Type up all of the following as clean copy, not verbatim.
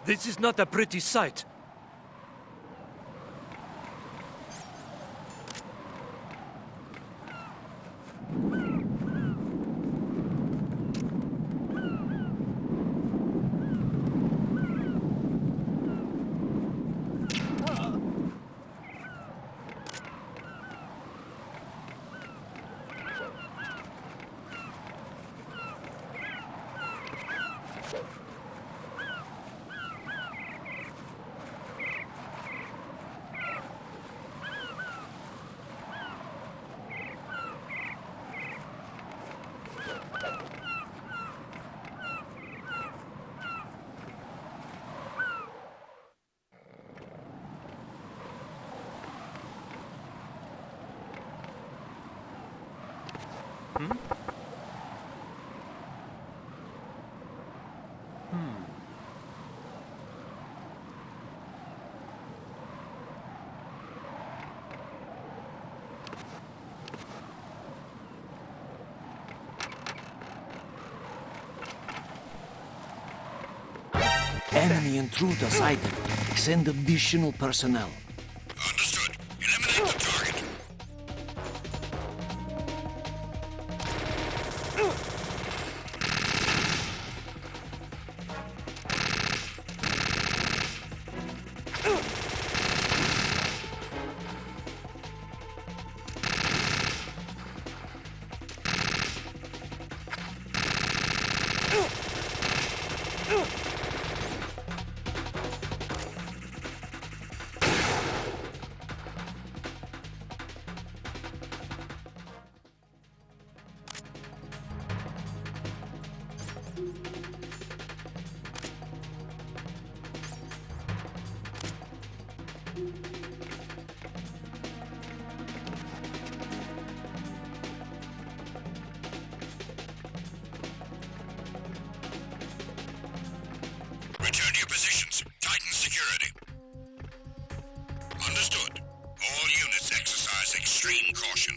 This is not a pretty sight. Enemy intruders sighted. Send additional personnel. Understood. Eliminate the target. Return to your positions. Tighten security. Understood. All units exercise extreme caution.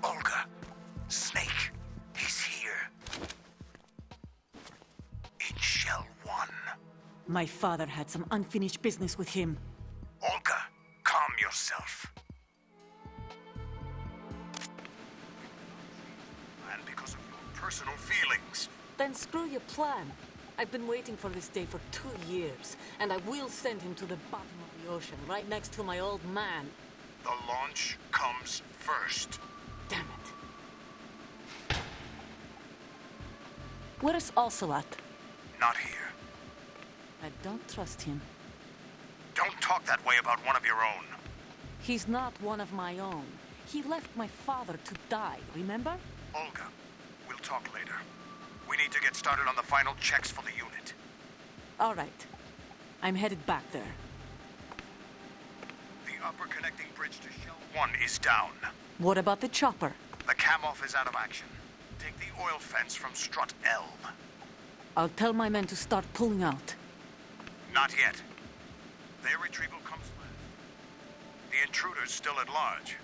Olga, Snake, he's here. In Shell 1. My father had some unfinished business with him. Olga, calm yourself. And because of your personal feelings. Then screw your plan. I've been waiting for this day for 2 years, and I will send him to the bottom of the ocean, right next to my old man. The launch comes first. Damn it. Where is Ocelot? Not here. I don't trust him. Don't talk that way about one of your own. He's not one of my own. He left my father to die, remember? Olga, we'll talk later. We need to get started on the final checks for the unit. All right. I'm headed back there. The upper connecting bridge to Shell 1 is down. What about the chopper? The cam-off is out of action. Take the oil fence from strut L. I'll tell my men to start pulling out. Not yet. Their retrieval comes last. The intruder's still at large.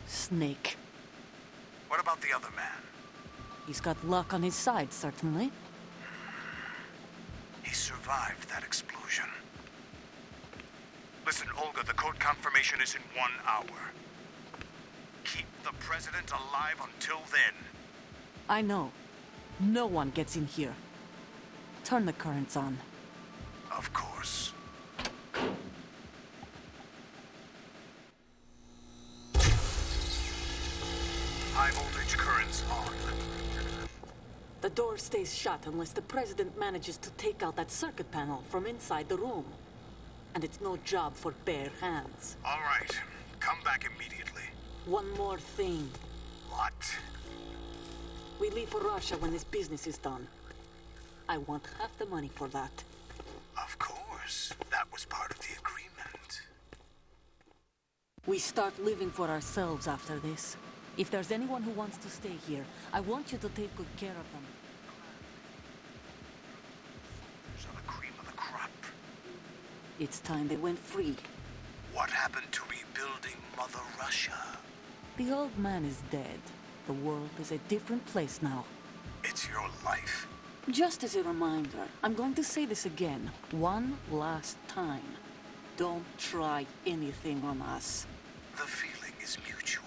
Snake. What about the other man? He's got luck on his side, certainly. He survived that explosion. Listen, Olga, the code confirmation is in 1 hour. Keep the President alive until then. I know. No one gets in here. Turn the currents on. Of course. High voltage currents on. The door stays shut unless the President manages to take out that circuit panel from inside the room. And it's no job for bare hands. All right. Come back immediately. One more thing. What? We leave for Russia when this business is done. I want half the money for that. Of course. That was part of the agreement. We start living for ourselves after this. If there's anyone who wants to stay here, I want you to take good care of them. These are the cream of the crop. It's time they went free. What happened to rebuilding Mother Russia? The old man is dead. The world is a different place now. It's your life. Just as a reminder, I'm going to say this again, one last time. Don't try anything on us. The feeling is mutual.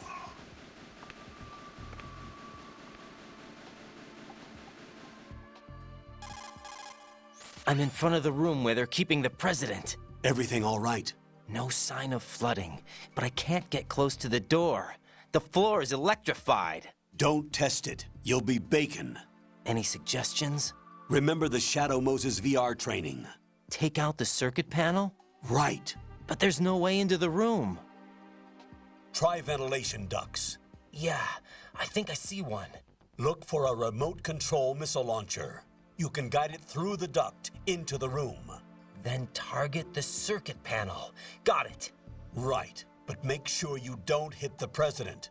I'm in front of the room where they're keeping the President. Everything all right? No sign of flooding, but I can't get close to the door. The floor is electrified. Don't test it. You'll be bacon. Any suggestions? Remember the Shadow Moses VR training? Take out the circuit panel? Right. But there's no way into the room. Try ventilation ducts. Yeah, I think I see one. Look for a remote control missile launcher. You can guide it through the duct into the room. Then target the circuit panel. Got it. Right, but make sure you don't hit the President.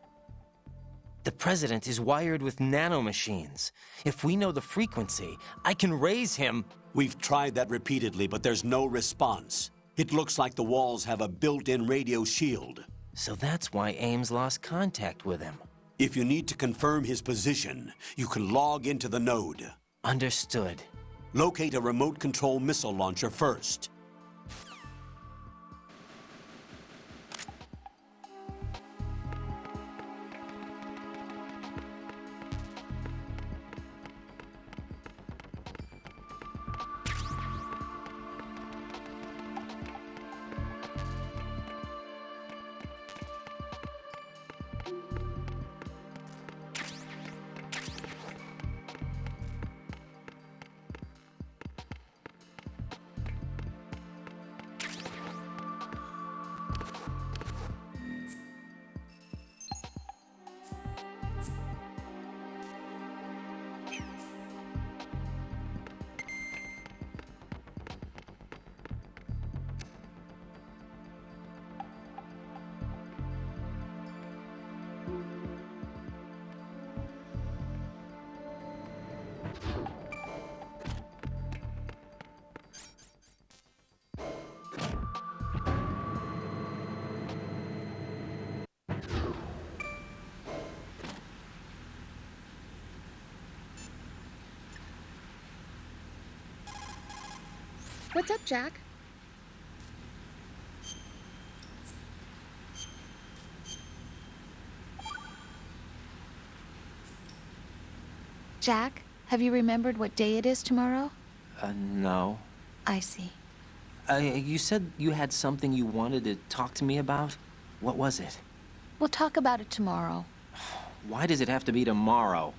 The President is wired with nanomachines. If we know the frequency, I can raise him. We've tried that repeatedly, but there's no response. It looks like the walls have a built-in radio shield. So that's why Ames lost contact with him. If you need to confirm his position, you can log into the node. Understood. Locate a remote control missile launcher first. What's up, Jack? Jack, have you remembered what day it is tomorrow? No. I see. You said you had something you wanted to talk to me about? What was it? We'll talk about it tomorrow. Why does it have to be tomorrow?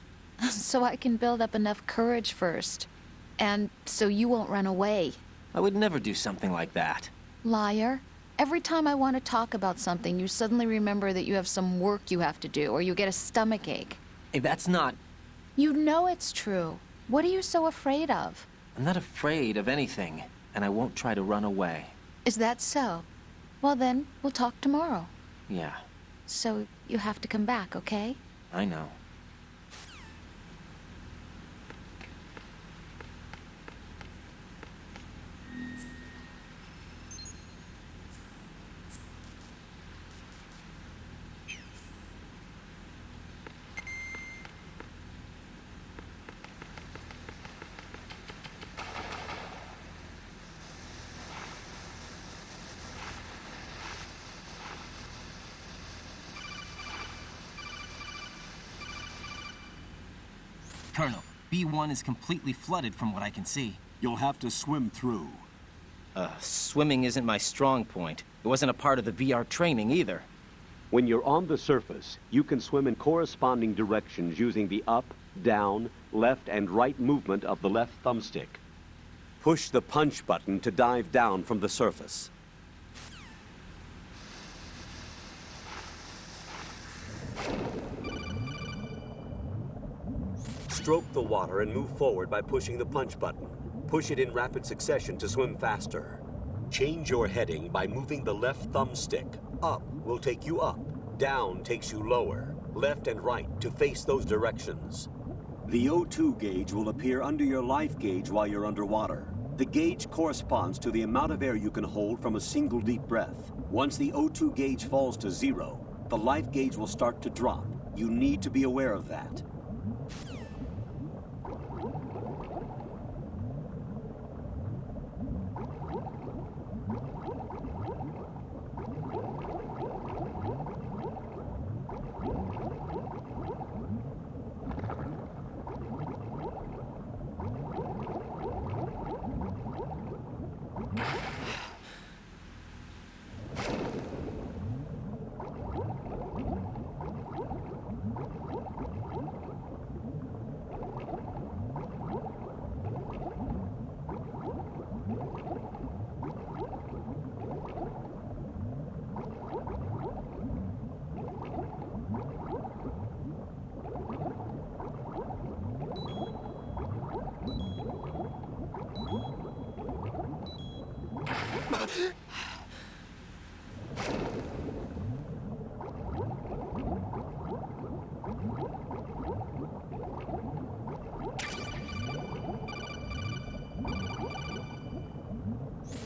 So I can build up enough courage first. And so you won't run away. I would never do something like that. Liar. Every time I want to talk about something, you suddenly remember that you have some work you have to do, or you get a stomachache. Hey, that's not... You know it's true. What are you so afraid of? I'm not afraid of anything, and I won't try to run away. Is that so? Well then, we'll talk tomorrow. Yeah, So you have to come back, okay? I know. Colonel, B1 is completely flooded from what I can see. You'll have to swim through. Swimming isn't my strong point. It wasn't a part of the VR training either. When you're on the surface, you can swim in corresponding directions using the up, down, left, and right movement of the left thumbstick. Push the punch button to dive down from the surface. Stroke the water and move forward by pushing the punch button. Push it in rapid succession to swim faster. Change your heading by moving the left thumbstick. Up will take you up, down takes you lower, left and right to face those directions. The O2 gauge will appear under your life gauge while you're underwater. The gauge corresponds to the amount of air you can hold from a single deep breath. Once the O2 gauge falls to 0, the life gauge will start to drop. You need to be aware of that.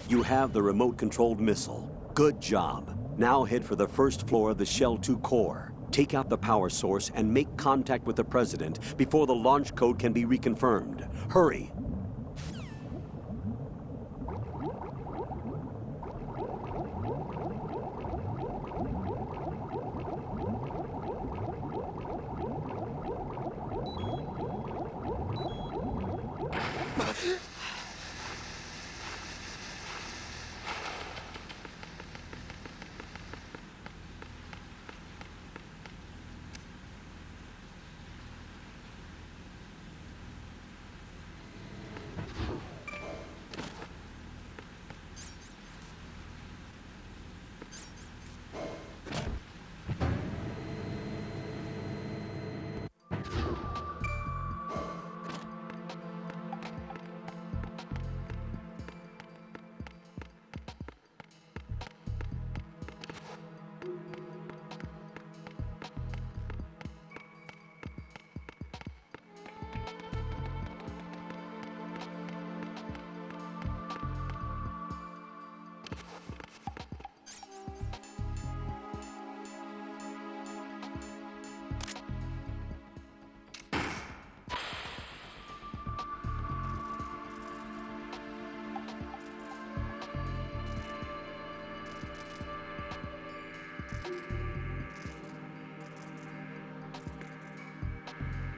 You have the remote-controlled missile. Good job. Now head for the first floor of the Shell 2 core. Take out the power source and make contact with the President before the launch code can be reconfirmed. Hurry!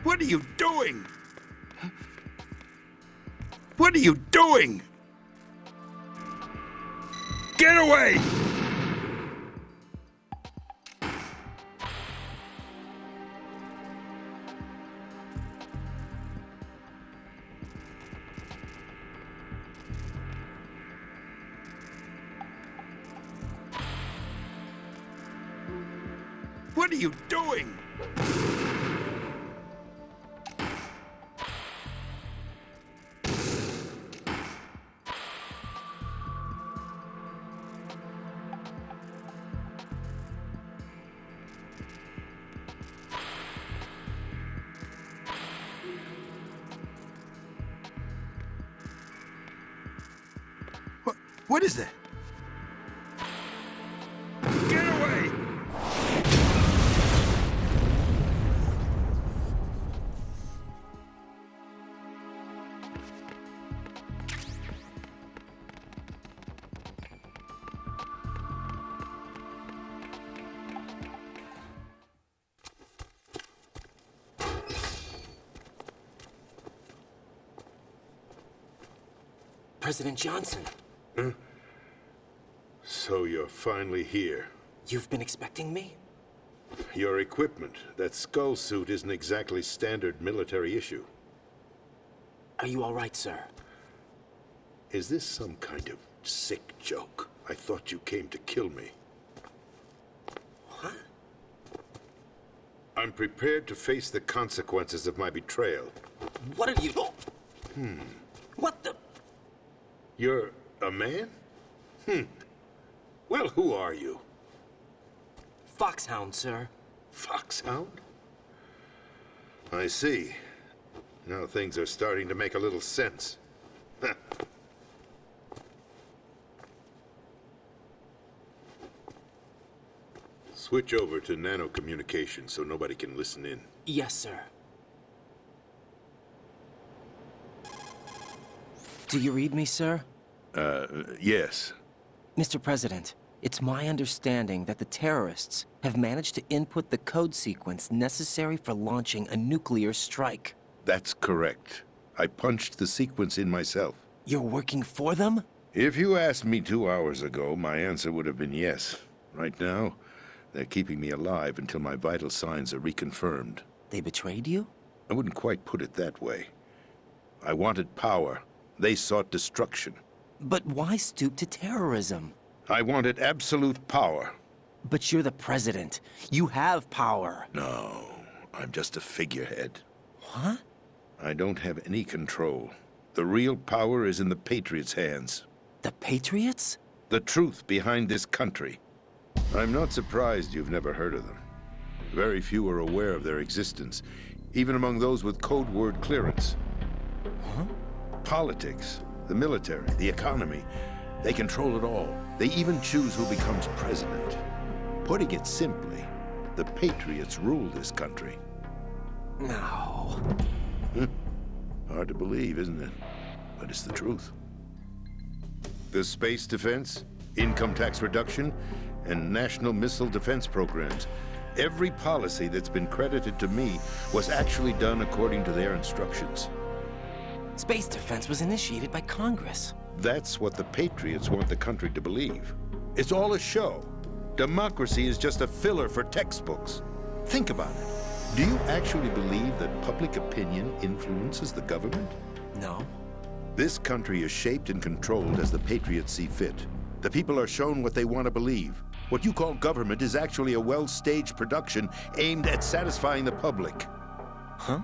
What are you doing? What are you doing? Get away! What are you doing? What is that? Get away! President Johnson, So you're finally here. you've been expecting me? Your equipment, that skull suit isn't exactly standard military issue. Are you all right, sir? Is this some kind of sick joke? I thought you came to kill me. What? I'm prepared to face the consequences of my betrayal. What are you... What the... You're a man? Well, who are you? Foxhound, sir. Foxhound? I see. Now things are starting to make a little sense. Switch over to nano-communication so nobody can listen in. Yes, sir. Do you read me, sir? Yes. Mr. President, it's my understanding that the terrorists have managed to input the code sequence necessary for launching a nuclear strike. That's correct. I punched the sequence in myself. You're working for them? If you asked me 2 hours ago, my answer would have been yes. Right now, they're keeping me alive until my vital signs are reconfirmed. They betrayed you? I wouldn't quite put it that way. I wanted power. They sought destruction. But why stoop to terrorism? I wanted absolute power. But you're the president. You have power. No, I'm just a figurehead. What? I don't have any control. The real power is in the Patriots' hands. The Patriots? The truth behind this country. I'm not surprised you've never heard of them. Very few are aware of their existence, even among those with code word clearance. Huh? Politics, the military, the economy, they control it all. They even choose who becomes president. Putting it simply, the Patriots rule this country. No. Hard to believe, isn't it? But it's the truth. The space defense, income tax reduction, and national missile defense programs. Every policy that's been credited to me was actually done according to their instructions. Space defense was initiated by Congress. That's what the Patriots want the country to believe. It's all a show. Democracy is just a filler for textbooks. Think about it. Do you actually believe that public opinion influences the government? No. This country is shaped and controlled as the Patriots see fit. The people are shown what they want to believe. What you call government is actually a well-staged production aimed at satisfying the public. Huh?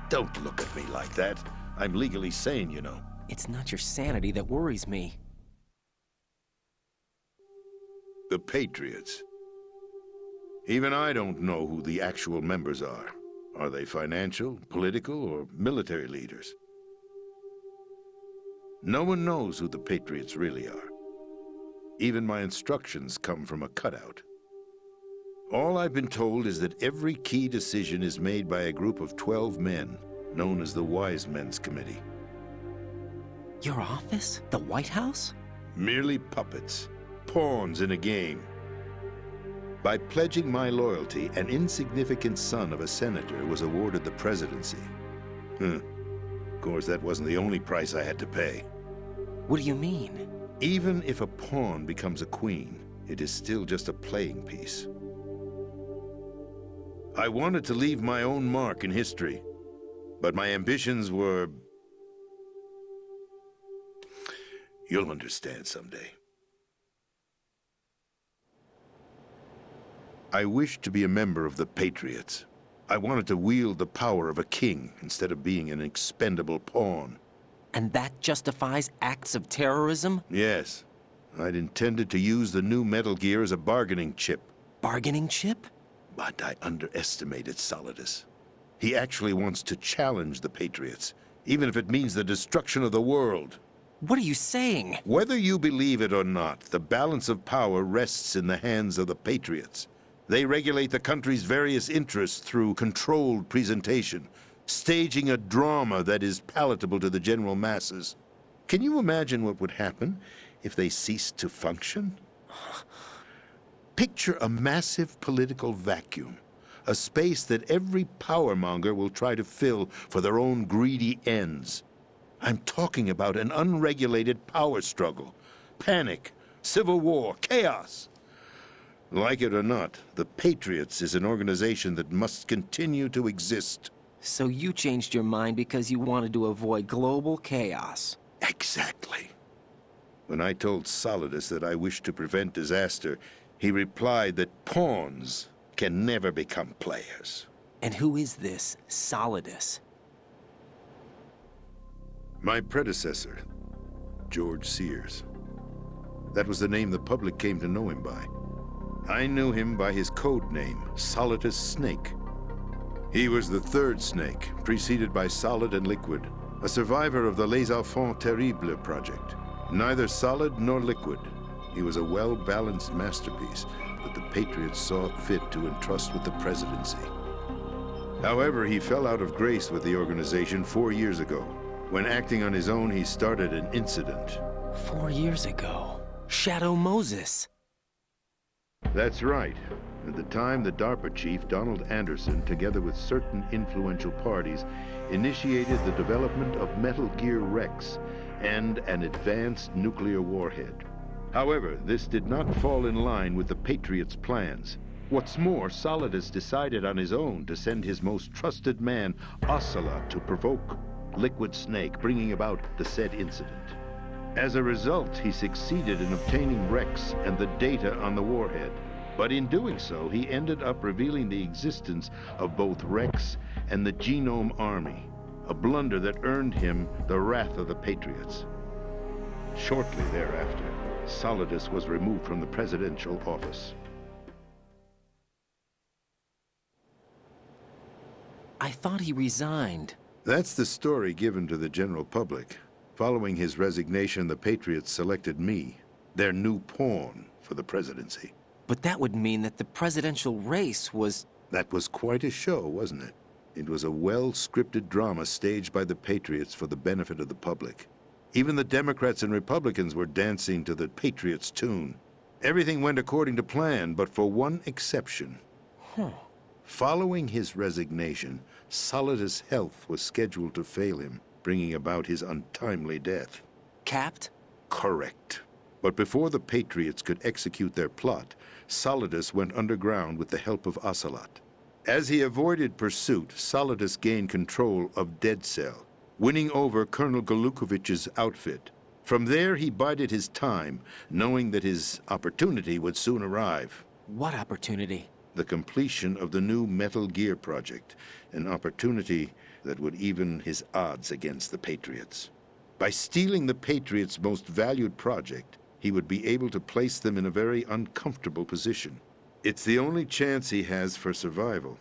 Don't look at me like that. I'm legally sane, you know. It's not your sanity that worries me. The Patriots. Even I don't know who the actual members are. Are they financial, political, or military leaders? No one knows who the Patriots really are. Even my instructions come from a cutout. All I've been told is that every key decision is made by a group of 12 men, known as the Wise Men's Committee. Your office? The White House? Merely puppets, pawns in a game. By pledging my loyalty, an insignificant son of a senator was awarded the presidency. Of course, that wasn't the only price I had to pay. What do you mean? Even if a pawn becomes a queen, it is still just a playing piece. I wanted to leave my own mark in history, but my ambitions were... You'll understand someday. I wished to be a member of the Patriots. I wanted to wield the power of a king instead of being an expendable pawn. And that justifies acts of terrorism? Yes. I'd intended to use the new Metal Gear as a bargaining chip. Bargaining chip? But I underestimated Solidus. He actually wants to challenge the Patriots, even if it means the destruction of the world. What are you saying? Whether you believe it or not, the balance of power rests in the hands of the Patriots. They regulate the country's various interests through controlled presentation, staging a drama that is palatable to the general masses. Can you imagine what would happen if they ceased to function? Picture a massive political vacuum, a space that every powermonger will try to fill for their own greedy ends. I'm talking about an unregulated power struggle, panic, civil war, chaos. Like it or not, the Patriots is an organization that must continue to exist. So you changed your mind because you wanted to avoid global chaos. Exactly. When I told Solidus that I wished to prevent disaster, he replied that pawns can never become players. And who is this Solidus? My predecessor, George Sears. That was the name the public came to know him by. I knew him by his code name, Solidus Snake. He was the third snake, preceded by Solid and Liquid, a survivor of the Les Enfants Terribles project. Neither solid nor liquid, he was a well-balanced masterpiece that the Patriots saw fit to entrust with the presidency. However, he fell out of grace with the organization 4 years ago. When acting on his own, he started an incident. 4 years ago. Shadow Moses. That's right. At the time, the DARPA chief, Donald Anderson, together with certain influential parties, initiated the development of Metal Gear Rex and an advanced nuclear warhead. However, this did not fall in line with the Patriots' plans. What's more, Solidus decided on his own to send his most trusted man, Ocelot, to provoke Liquid Snake, bringing about the said incident. As a result, he succeeded in obtaining Rex and the data on the warhead. But in doing so, he ended up revealing the existence of both Rex and the Genome Army, a blunder that earned him the wrath of the Patriots. Shortly thereafter, Solidus was removed from the presidential office. I thought he resigned. That's the story given to the general public. Following his resignation, the Patriots selected me, their new pawn, for the presidency. But that would mean that the presidential race was... That was quite a show, wasn't it? It was a well-scripted drama staged by the Patriots for the benefit of the public. Even the Democrats and Republicans were dancing to the Patriots' tune. Everything went according to plan, but for one exception. Following his resignation, Solidus' health was scheduled to fail him, bringing about his untimely death. Capped? Correct. But before the Patriots could execute their plot, Solidus went underground with the help of Ocelot. As he avoided pursuit, Solidus gained control of Dead Cell, winning over Colonel Golukovich's outfit. From there, he bided his time, knowing that his opportunity would soon arrive. What opportunity? The completion of the new Metal Gear project, an opportunity that would even his odds against the Patriots. By stealing the Patriots' most valued project, he would be able to place them in a very uncomfortable position. It's the only chance he has for survival.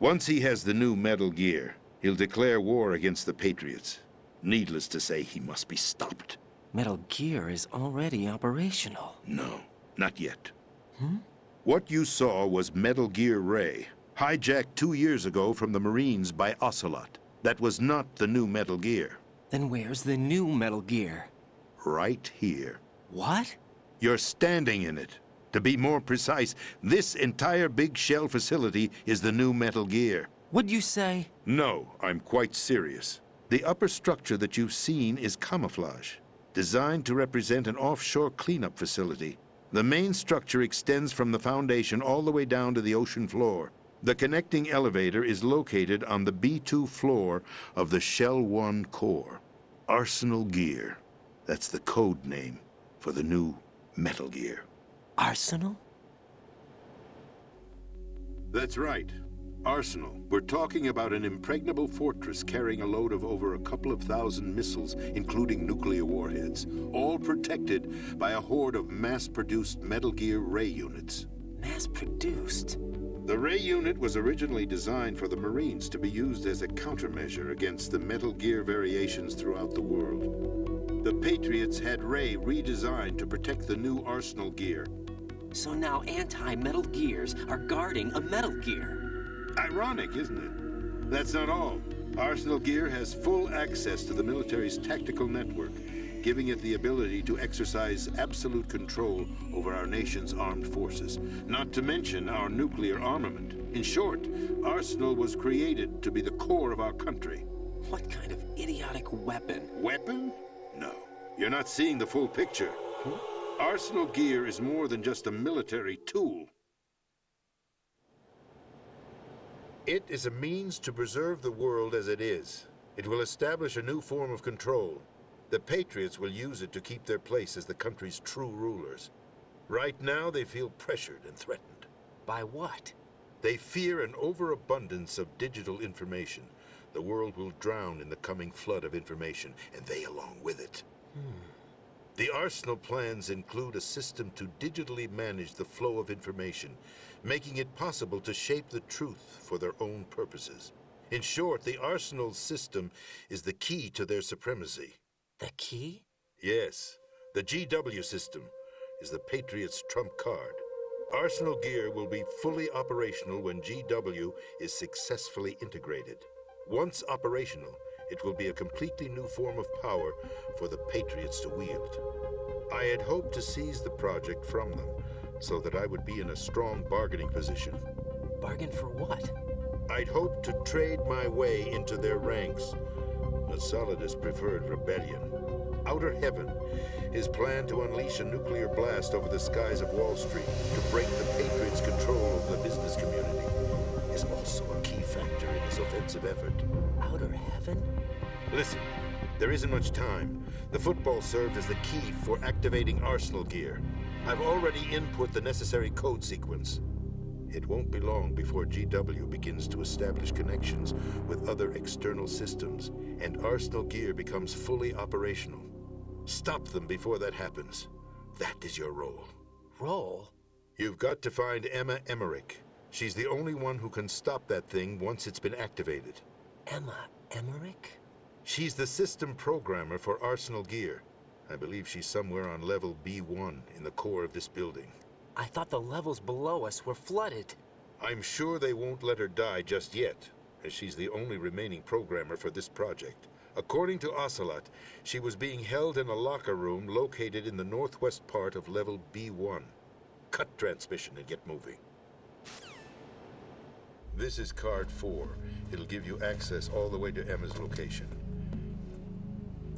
Once he has the new Metal Gear, he'll declare war against the Patriots. Needless to say, he must be stopped. Metal Gear is already operational. No, not yet. What you saw was Metal Gear Ray, hijacked 2 years ago from the Marines by Ocelot. That was not the new Metal Gear. Then where's the new Metal Gear? Right here. What? You're standing in it. To be more precise, this entire big shell facility is the new Metal Gear. What'd you say? No, I'm quite serious. The upper structure that you've seen is camouflage, designed to represent an offshore cleanup facility. The main structure extends from the foundation all the way down to the ocean floor. The connecting elevator is located on the B2 floor of the Shell 1 core. Arsenal Gear. That's the code name for the new Metal Gear. Arsenal? That's right. Arsenal. We're talking about an impregnable fortress carrying a load of over a couple of thousand missiles, including nuclear warheads, all protected by a horde of mass-produced Metal Gear Ray units. Mass-produced? The Ray unit was originally designed for the Marines to be used as a countermeasure against the Metal Gear variations throughout the world. The Patriots had Ray redesigned to protect the new Arsenal gear. So now anti-Metal Gears are guarding a Metal Gear. Ironic, isn't it? That's not all. Arsenal gear has full access to the military's tactical network, giving it the ability to exercise absolute control over our nation's armed forces, not to mention our nuclear armament. In short, Arsenal was created to be the core of our country. What kind of idiotic weapon? Weapon? No. You're not seeing the full picture. Arsenal gear is more than just a military tool. It is a means to preserve the world as it is. It will establish a new form of control. The Patriots will use it to keep their place as the country's true rulers. Right now, they feel pressured and threatened. By what? They fear an overabundance of digital information. The world will drown in the coming flood of information, and they along with it. The Arsenal plans include a system to digitally manage the flow of information, making it possible to shape the truth for their own purposes. In short, the Arsenal system is the key to their supremacy. The key? Yes, the GW system is the Patriots' trump card. Arsenal gear will be fully operational when GW is successfully integrated. Once operational, it will be a completely new form of power for the Patriots to wield. I had hoped to seize the project from them, so that I would be in a strong bargaining position. Bargain for what? I'd hoped to trade my way into their ranks, but Solidus preferred rebellion. Outer Heaven is planned to unleash a nuclear blast over the skies of Wall Street to break the Patriots' control of the business community. Is also a key factor in this offensive effort. Outer Heaven? Listen, there isn't much time. The football served as the key for activating Arsenal gear. I've already input the necessary code sequence. It won't be long before GW begins to establish connections with other external systems, and Arsenal gear becomes fully operational. Stop them before that happens. That is your role. Role? You've got to find Emma Emmerich. She's the only one who can stop that thing once it's been activated. Emma Emmerich? She's the system programmer for Arsenal gear. I believe she's somewhere on level B1 in the core of this building. I thought the levels below us were flooded. I'm sure they won't let her die just yet, as she's the only remaining programmer for this project. According to Ocelot, she was being held in a locker room located in the northwest part of level B1. Cut transmission and get moving. This is card 4. It'll give you access all the way to Emma's location.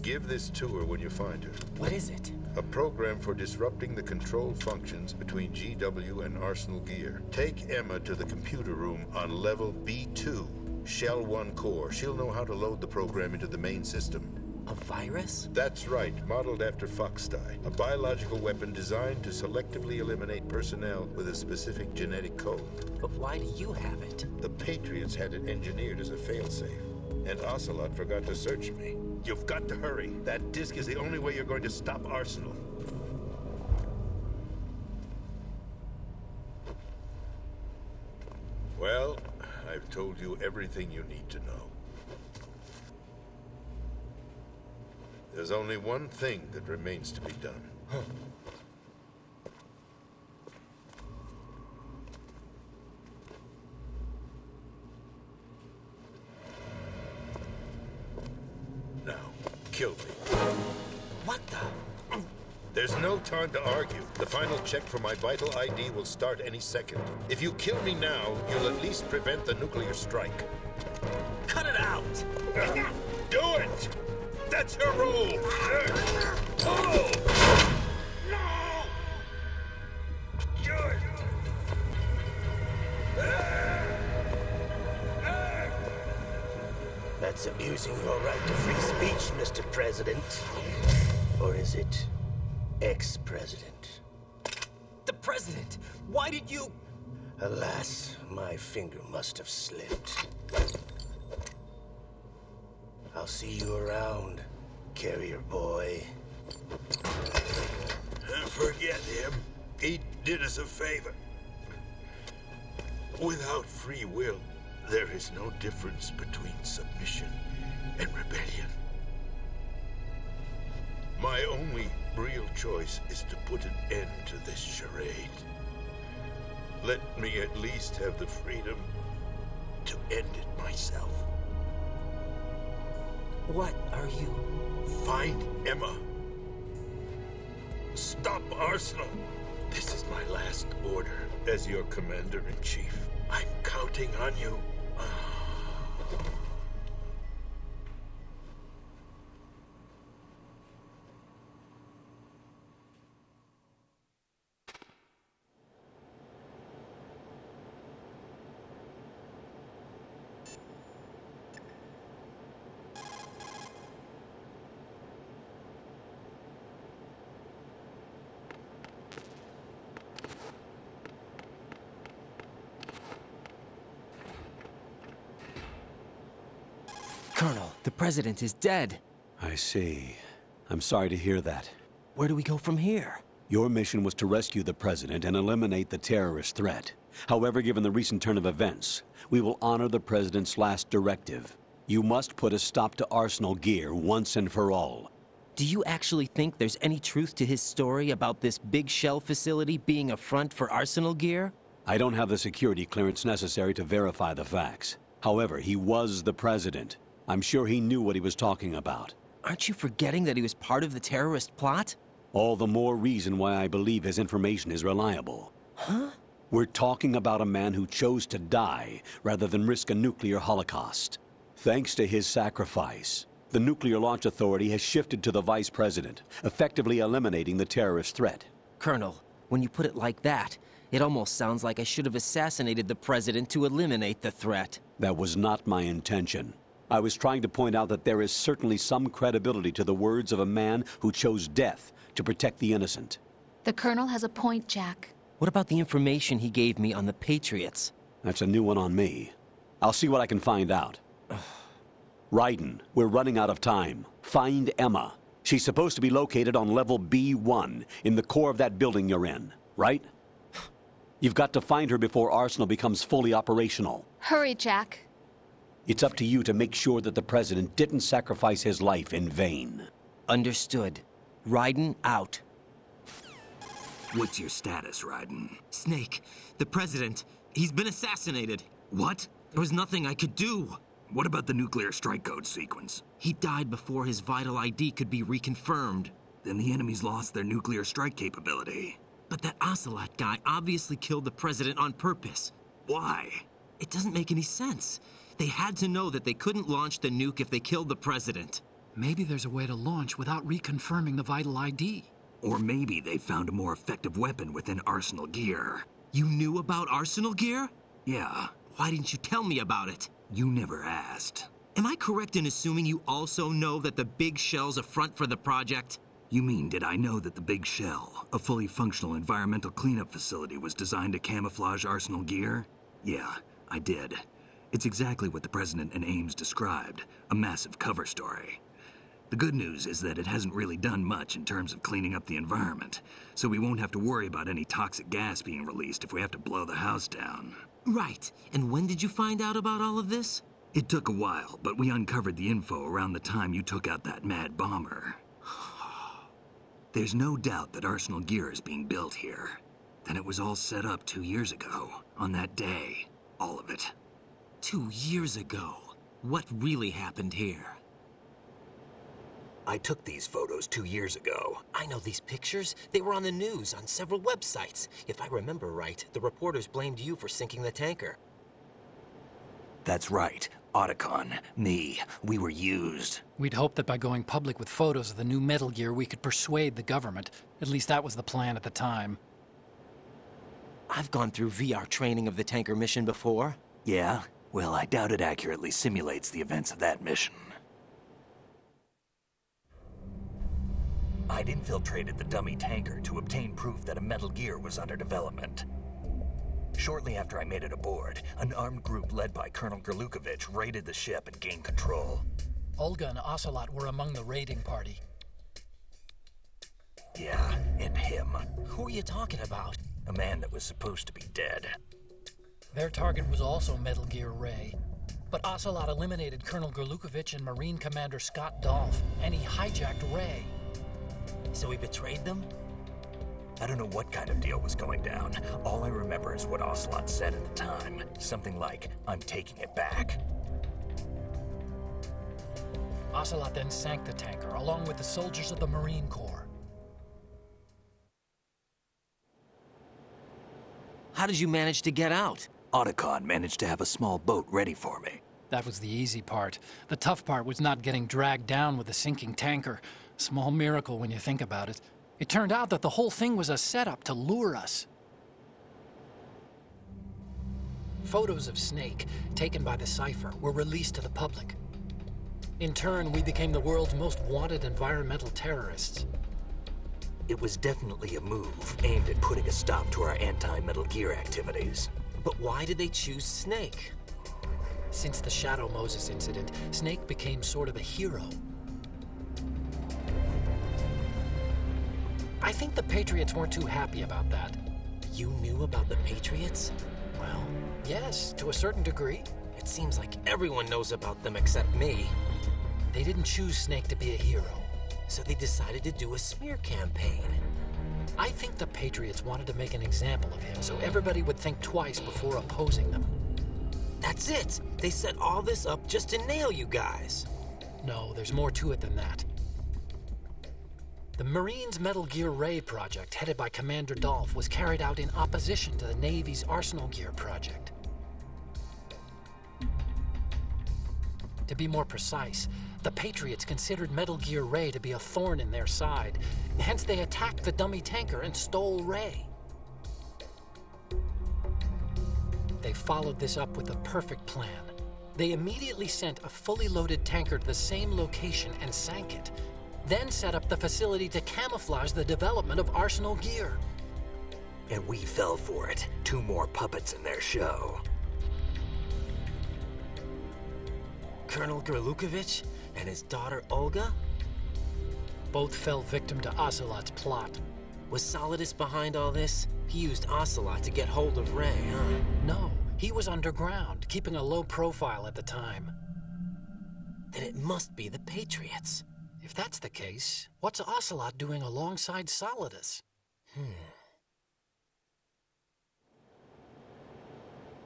Give this to her when you find her. What is it? A program for disrupting the control functions between GW and Arsenal gear. Take Emma to the computer room on level B2, Shell 1 core. She'll know how to load the program into the main system. A virus? That's right, modeled after Foxdie, a biological weapon designed to selectively eliminate personnel with a specific genetic code. But why do you have it? The Patriots had it engineered as a failsafe, and Ocelot forgot to search me. You've got to hurry. That disk is the only way you're going to stop Arsenal. Well, I've told you everything you need to know. There's only one thing that remains to be done. Now, kill me. What the? There's no time to argue. The final check for my vital ID will start any second. If you kill me now, you'll at least prevent the nuclear strike. Cut it out! Do it! That's your role! Oh! No! Do it! That's abusing your right to free speech, Mr. President. Or is it ex-president? The president! Why did you... Alas, my finger must have slipped. I'll see you around, carrier boy. Forget him. He did us a favor. Without free will, there is no difference between submission and rebellion. My only real choice is to put an end to this charade. Let me at least have the freedom to end it myself. What are you... Find Emma. Stop Arsenal. This is my last order as your commander-in-chief. I'm counting on you. Colonel, the President is dead. I see. I'm sorry to hear that. Where do we go from here? Your mission was to rescue the President and eliminate the terrorist threat. However, given the recent turn of events, we will honor the President's last directive. You must put a stop to Arsenal gear once and for all. Do you actually think there's any truth to his story about this big shell facility being a front for Arsenal gear? I don't have the security clearance necessary to verify the facts. However, he was the President. I'm sure he knew what he was talking about. Aren't you forgetting that he was part of the terrorist plot? All the more reason why I believe his information is reliable. Huh? We're talking about a man who chose to die rather than risk a nuclear holocaust. Thanks to his sacrifice, the Nuclear Launch Authority has shifted to the Vice President, effectively eliminating the terrorist threat. Colonel, when you put it like that, it almost sounds like I should have assassinated the President to eliminate the threat. That was not my intention. I was trying to point out that there is certainly some credibility to the words of a man who chose death to protect the innocent. The Colonel has a point, Jack. What about the information he gave me on the Patriots? That's a new one on me. I'll see what I can find out. Raiden, we're running out of time. Find Emma. She's supposed to be located on level B1, in the core of that building you're in, right? You've got to find her before Arsenal becomes fully operational. Hurry, Jack. It's up to you to make sure that the President didn't sacrifice his life in vain. Understood. Raiden out. What's your status, Raiden? Snake, the President, he's been assassinated. What? There was nothing I could do. What about the nuclear strike code sequence? He died before his vital ID could be reconfirmed. Then the enemy's lost their nuclear strike capability. But that Ocelot guy obviously killed the President on purpose. Why? It doesn't make any sense. They had to know that they couldn't launch the nuke if they killed the President. Maybe there's a way to launch without reconfirming the vital ID. Or maybe they found a more effective weapon within Arsenal gear. You knew about Arsenal gear? Yeah. Why didn't you tell me about it? You never asked. Am I correct in assuming you also know that the Big Shell's a front for the project? You mean, did I know that the Big Shell, a fully functional environmental cleanup facility, was designed to camouflage Arsenal gear? Yeah, I did. It's exactly what the President and Ames described, a massive cover story. The good news is that it hasn't really done much in terms of cleaning up the environment, so we won't have to worry about any toxic gas being released if we have to blow the house down. Right. And when did you find out about all of this? It took a while, but we uncovered the info around the time you took out that mad bomber. There's no doubt that Arsenal gear is being built here. Then it was all set up 2 years ago, on that day. All of it. 2 years ago? What really happened here? I took these photos 2 years ago. I know these pictures. They were on the news, on several websites. If I remember right, the reporters blamed you for sinking the tanker. That's right. Otacon, me, we were used. We'd hoped that by going public with photos of the new Metal Gear, we could persuade the government. At least that was the plan at the time. I've gone through VR training of the tanker mission before. Yeah? Well, I doubt it accurately simulates the events of that mission. I'd infiltrated the dummy tanker to obtain proof that a Metal Gear was under development. Shortly after I made it aboard, an armed group led by Colonel Gerlukovich raided the ship and gained control. Olga and Ocelot were among the raiding party. Yeah, and him. Who are you talking about? A man that was supposed to be dead. Their target was also Metal Gear Ray. But Ocelot eliminated Colonel Gerlukovich and Marine Commander Scott Dolph, and he hijacked Ray. So we betrayed them? I don't know what kind of deal was going down. All I remember is what Ocelot said at the time. Something like, "I'm taking it back." Ocelot then sank the tanker, along with the soldiers of the Marine Corps. How did you manage to get out? Otacon managed to have a small boat ready for me. That was the easy part. The tough part was not getting dragged down with a sinking tanker. Small miracle when you think about it. It turned out that the whole thing was a setup to lure us. Photos of Snake, taken by the Cypher, were released to the public. In turn, we became the world's most wanted environmental terrorists. It was definitely a move aimed at putting a stop to our anti-Metal Gear activities. But why did they choose Snake? Since the Shadow Moses incident, Snake became sort of a hero. I think the Patriots weren't too happy about that. You knew about the Patriots? Well, yes, to a certain degree. It seems like everyone knows about them except me. They didn't choose Snake to be a hero. So they decided to do a smear campaign. I think the Patriots wanted to make an example of him so everybody would think twice before opposing them. That's it! They set all this up just to nail you guys. No, there's more to it than that. The Marines' Metal Gear Ray project, headed by Commander Dolph, was carried out in opposition to the Navy's Arsenal Gear project. To be more precise, the Patriots considered Metal Gear Ray to be a thorn in their side. Hence, they attacked the dummy tanker and stole Ray. They followed this up with a perfect plan. They immediately sent a fully loaded tanker to the same location and sank it, then set up the facility to camouflage the development of Arsenal Gear. And we fell for it. 2 more puppets in their show. Colonel Gerlukovich and his daughter Olga? Both fell victim to Ocelot's plot. Was Solidus behind all this? He used Ocelot to get hold of Ray, huh? No, he was underground, keeping a low profile at the time. Then it must be the Patriots. If that's the case, what's Ocelot doing alongside Solidus?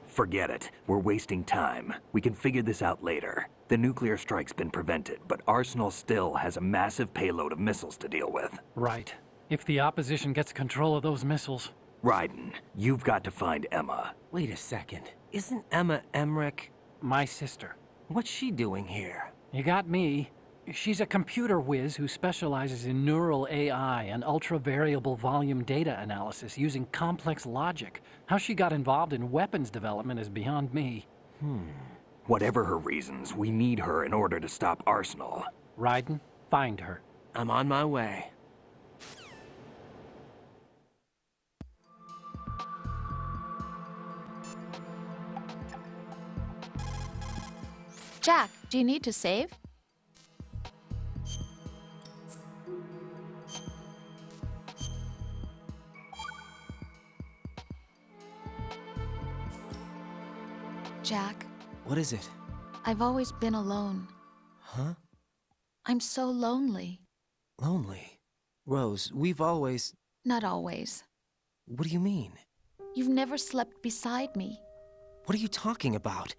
Forget it. We're wasting time. We can figure this out later. The nuclear strike's been prevented, but Arsenal still has a massive payload of missiles to deal with. Right. If the opposition gets control of those missiles... Raiden, you've got to find Emma. Wait a second. Isn't Emma Emmerich... my sister? What's she doing here? You got me. She's a computer whiz who specializes in neural AI and ultra-variable volume data analysis using complex logic. How she got involved in weapons development is beyond me. Whatever her reasons, we need her in order to stop Arsenal. Raiden, find her. I'm on my way. Jack, do you need to save? Jack. What is it? I've always been alone. Huh? I'm so lonely. Lonely? Rose, we've always... Not always. What do you mean? You've never slept beside me. What are you talking about?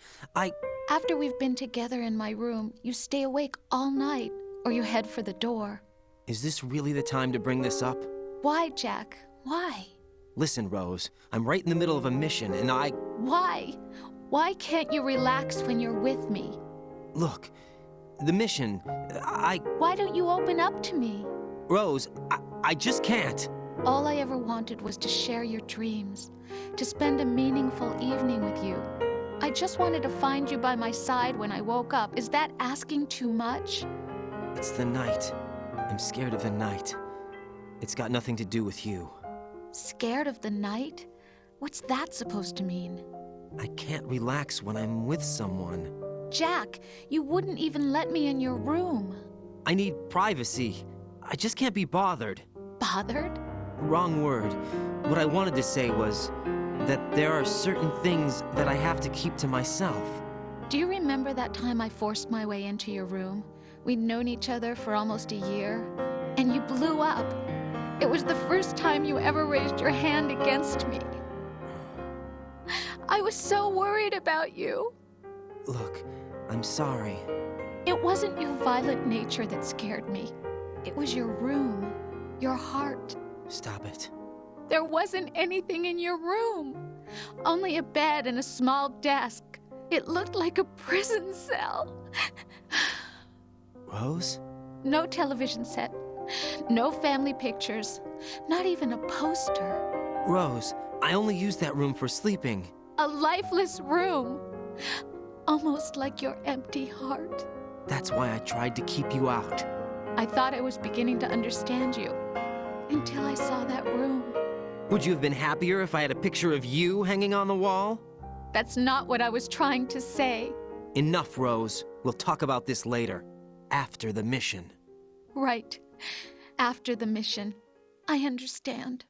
After we've been together in my room, you stay awake all night, or you head for the door. Is this really the time to bring this up? Why, Jack? Why? Listen, Rose, I'm right in the middle of a mission, and Why? Why can't you relax when you're with me? Look, the mission, Why don't you open up to me? Rose, I just can't. All I ever wanted was to share your dreams, to spend a meaningful evening with you. I just wanted to find you by my side when I woke up. Is that asking too much? It's the night. I'm scared of the night. It's got nothing to do with you. Scared of the night? What's that supposed to mean? I can't relax when I'm with someone. Jack, you wouldn't even let me in your room. I need privacy. I just can't be bothered. Bothered? Wrong word. What I wanted to say was that there are certain things that I have to keep to myself. Do you remember that time I forced my way into your room? We'd known each other for almost a year. And and you blew up. It was the first time you ever raised your hand against me. I was so worried about you. Look, I'm sorry. It wasn't your violent nature that scared me. It was your room, your heart. Stop it. There wasn't anything in your room. Only a bed and a small desk. It looked like a prison cell. Rose? No television set. No family pictures. Not even a poster. Rose, I only use that room for sleeping. A lifeless room. Almost like your empty heart. That's why I tried to keep you out. I thought I was beginning to understand you. Until I saw that room. Would you have been happier if I had a picture of you hanging on the wall? That's not what I was trying to say. Enough, Rose. We'll talk about this later. After the mission. Right. After the mission. I understand.